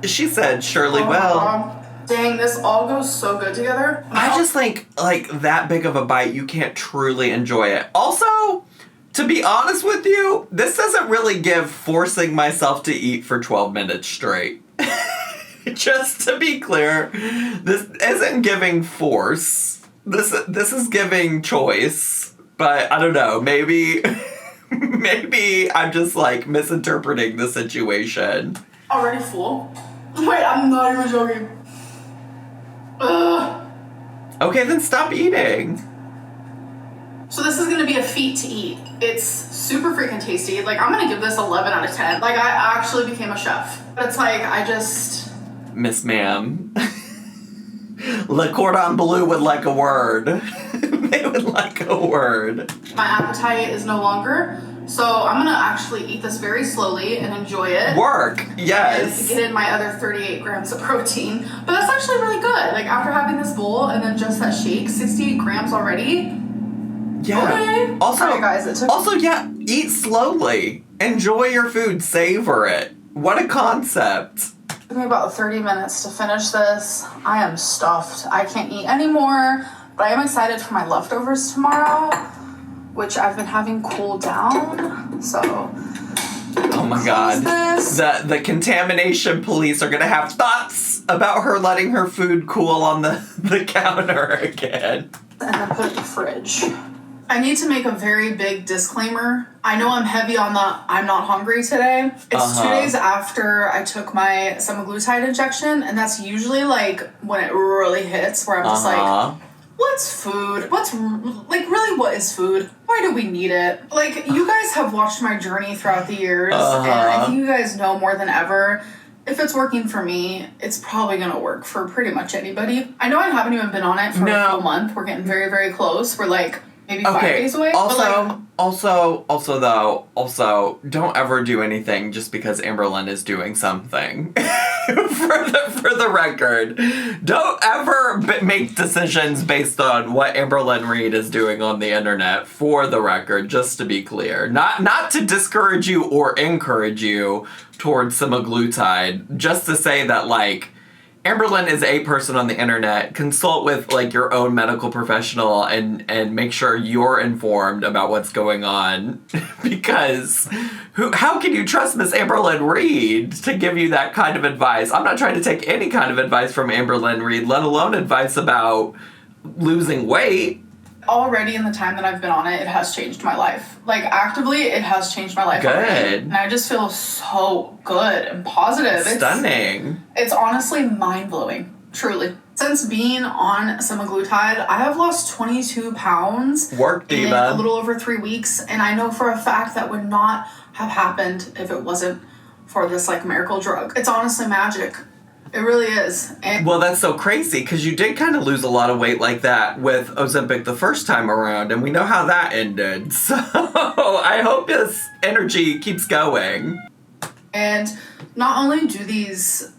She said surely will. God. Dang, this all goes so good together. I just think like that big of a bite, you can't truly enjoy it. Also, to be honest with you, this doesn't really give forcing myself to eat for 12 minutes straight. Just to be clear, this isn't giving force. This is giving choice. But I don't know, maybe I'm just like misinterpreting the situation. Already full? Wait, I'm not even joking. Ugh. Okay, then stop eating. So this is gonna be a feat to eat. It's super freaking tasty. Like, I'm gonna give this 11 out of 10. Like, I actually became a chef. But it's like, Miss Ma'am. Le Cordon Bleu would like a word. They would like a word. My appetite is no longer. So I'm gonna actually eat this very slowly and enjoy it. Work, yes. And get in my other 38 grams of protein. But that's actually really good. Like, after having this bowl and then just that shake, 68 grams already. Yeah. Okay. Also, right, guys, eat slowly. Enjoy your food. Savor it. What a concept. It took me about 30 minutes to finish this. I am stuffed. I can't eat anymore. But I am excited for my leftovers tomorrow, which I've been having cool down. So, oh my god. The contamination police are gonna have thoughts about her letting her food cool on the counter again. And then put it in the fridge. I need to make a very big disclaimer. I know I'm heavy on the I'm not hungry today. It's 2 days after I took my semaglutide injection, and that's usually like when it really hits, where I'm just like, what's food? Really, what is food? Why do we need it? Like, you guys have watched my journey throughout the years, and I think you guys know more than ever, if it's working for me, it's probably going to work for pretty much anybody. I know I haven't even been on it for a full month. We're getting very, very close. We're like maybe 5 days away. Also, don't ever do anything just because Amberlynn is doing something. for the record, don't ever make decisions based on what Amberlynn Reed is doing on the internet. For the record, just to be clear, not to discourage you or encourage you towards semaglutide, just to say that like, Amberlynn is a person on the internet. Consult with like your own medical professional and make sure you're informed about what's going on. Because how can you trust Miss Amberlynn Reed to give you that kind of advice? I'm not trying to take any kind of advice from Amberlynn Reed, let alone advice about losing weight. Already in the time that I've been on it, it has changed my life. Like, actively, it has changed my life. Good. Already. And I just feel so good and positive. Stunning. It's honestly mind-blowing. Truly. Since being on semaglutide, I have lost 22 pounds in a little over 3 weeks. And I know for a fact that would not have happened if it wasn't for this, like, miracle drug. It's honestly magic. It really is. And well, that's so crazy because you did kind of lose a lot of weight like that with Ozempic the first time around, and we know how that ended. So I hope this energy keeps going. And not only do these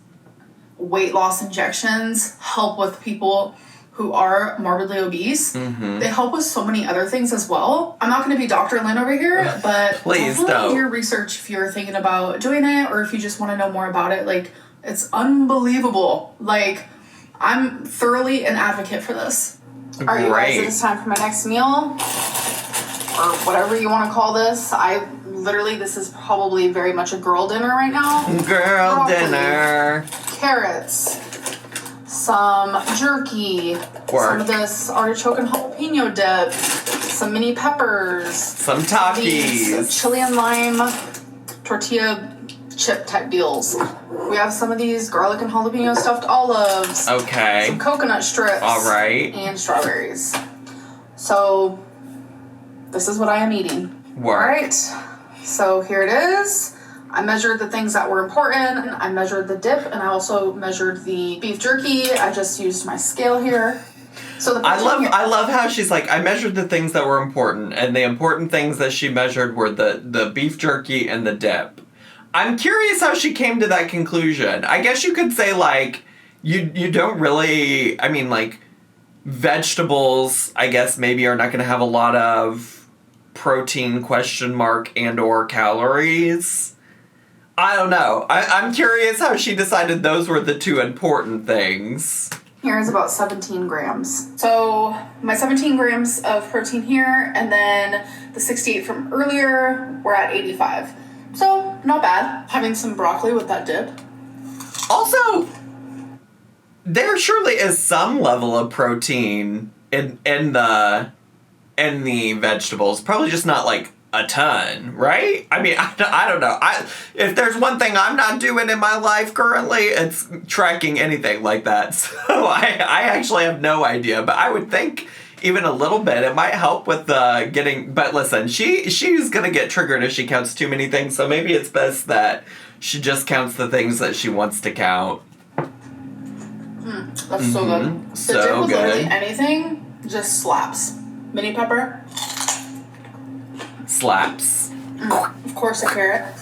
weight loss injections help with people who are morbidly obese, they help with so many other things as well. I'm not going to be Dr. Lynn over here, but please do your research if you're thinking about doing it or if you just want to know more about it. Like, it's unbelievable. Like, I'm thoroughly an advocate for this. All right, you guys, it is time for my next meal, or whatever you want to call this. This is probably very much a girl dinner right now. Girl dinner. Carrots, some jerky, some of this artichoke and jalapeno dip, some mini peppers, some Takis, chili and lime tortilla chip type deals. We have some of these garlic and jalapeno stuffed olives. Okay. Some coconut strips. All right. And strawberries. So, this is what I am eating. Work. All right. So, here it is. I measured the things that were important. I measured the dip, and I also measured the beef jerky. I just used my scale here. So I love how she's like, I measured the things that were important, and the important things that she measured were the beef jerky and the dip. I'm curious how she came to that conclusion. I guess you could say, like, you don't really, I mean, like, vegetables, I guess, maybe are not going to have a lot of protein and or calories. I don't know. I'm curious how she decided those were the two important things. Here's about 17 grams. So my 17 grams of protein here, and then the 68 from earlier, we're at 85. So not bad. Having some broccoli with that dip. Also, there surely is some level of protein in the vegetables. Probably just not like a ton, right? I mean, I don't know. If there's one thing I'm not doing in my life currently, it's tracking anything like that. So I actually have no idea, but I would think even a little bit, it might help with getting, but listen, she's gonna get triggered if she counts too many things, so maybe it's best that she just counts the things that she wants to count. That's so good. The dip with literally anything just slaps. Mini pepper. Slaps. Of course, a carrot.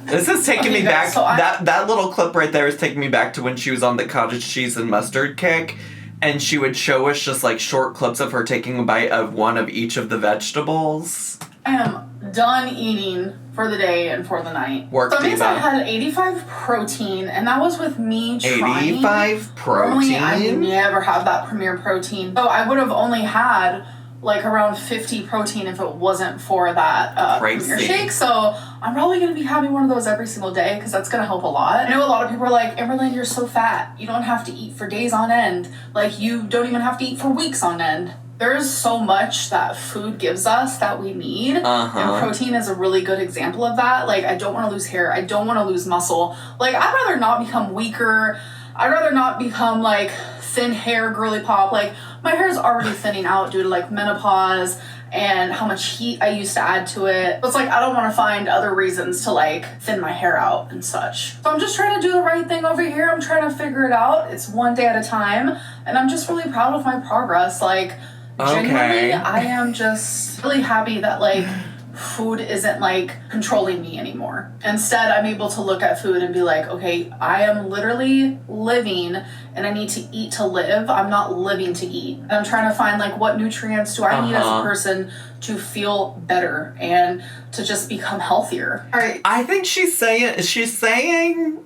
This is taking me back. So that little clip right there is taking me back to when she was on the cottage cheese and mustard kick, and she would show us just like short clips of her taking a bite of one of each of the vegetables. I am done eating for the day and for the night. Work so it means diva. I had 85 protein, and that was with me trying. 85 protein? Normally, I never have that Premier Protein. So I would have only had like around 50 protein if it wasn't for that Premier Shake. So I'm probably going to be having one of those every single day because that's going to help a lot. I know a lot of people are like, Amberlynn, you're so fat. You don't have to eat for days on end. Like, you don't even have to eat for weeks on end. There's so much that food gives us that we need. And protein is a really good example of that. Like, I don't want to lose hair. I don't want to lose muscle. Like, I'd rather not become weaker. I'd rather not become, like, thin hair, girly pop. Like, my hair is already thinning out due to, like, menopause and how much heat I used to add to it. It's like, I don't want to find other reasons to, like, thin my hair out and such. So I'm just trying to do the right thing over here. I'm trying to figure it out. It's one day at a time. And I'm just really proud of my progress. Like, genuinely, I am just really happy that, like, food isn't, like, controlling me anymore. Instead, I'm able to look at food and be like, okay, I am literally living and I need to eat to live. I'm not living to eat. And I'm trying to find, like, what nutrients do I need as a person to feel better and to just become healthier. All right. I think she's saying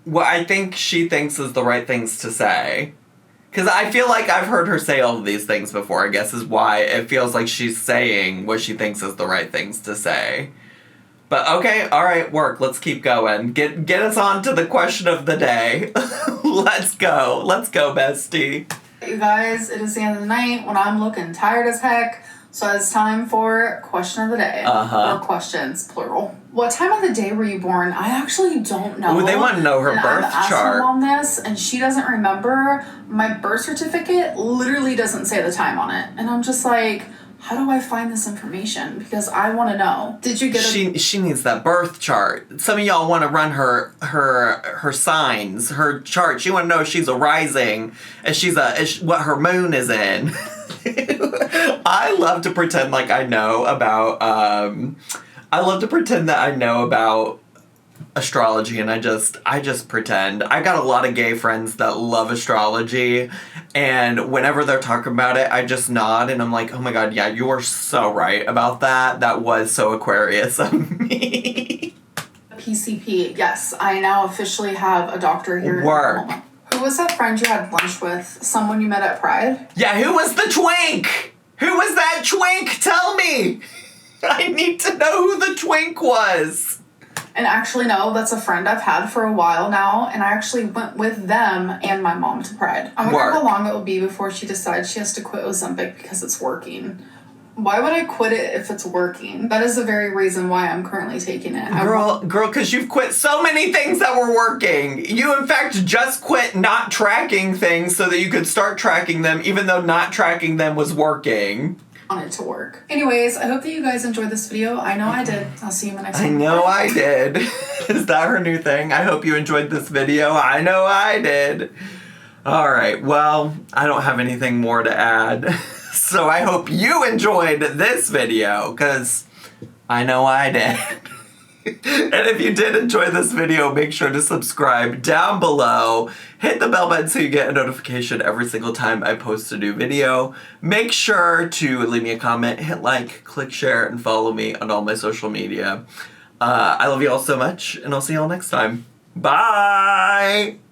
what I think she thinks is the right things to say. Because I feel like I've heard her say all of these things before, I guess is why it feels like she's saying what she thinks is the right things to say. But okay, alright, work. Let's keep going. Get us on to the question of the day. Let's go. Let's go, bestie. You guys, it is the end of the night when I'm looking tired as heck. So it's time for question of the day. Or questions, plural. What time of the day were you born? I actually don't know. Ooh, they want to know her birth I've asked chart. my mom this, and she doesn't remember. My birth certificate literally doesn't say the time on it. And I'm just like, how do I find this information? Because I want to know. Did you get She needs that birth chart. Some of y'all want to run her signs, her chart. She want to know if she's a rising, if what her moon is in. I love to pretend like I know about, I love to pretend that I know about astrology, and I just pretend. I got a lot of gay friends that love astrology, and whenever they're talking about it, I just nod, and I'm like, oh my god, yeah, you are so right about that. That was so Aquarius of me. PCP? Yes, I now officially have a doctor here. Work. Who was that friend you had lunch with? Someone you met at Pride? Yeah, who was the twink? Who was that twink? Tell me. I need to know who the twink was. And actually, no, that's a friend I've had for a while now, and I actually went with them and my mom to Pride. I wonder how long it will be before she decides she has to quit Ozempic because it's working. Why would I quit it if it's working? That is the very reason why I'm currently taking it. Girl, because you've quit so many things that were working. You, in fact, just quit not tracking things so that you could start tracking them, even though not tracking them was working. On it to work. Anyways, I hope that you guys enjoyed this video. I know I did. I'll see you in the next one. I know I did. Is that her new thing? I hope you enjoyed this video. I know I did. All right, well, I don't have anything more to add. So I hope you enjoyed this video, because I know I did. And if you did enjoy this video, make sure to subscribe down below. Hit the bell button so you get a notification every single time I post a new video. Make sure to leave me a comment, hit like, click share, and follow me on all my social media. I love you all so much, and I'll see you all next time. Bye!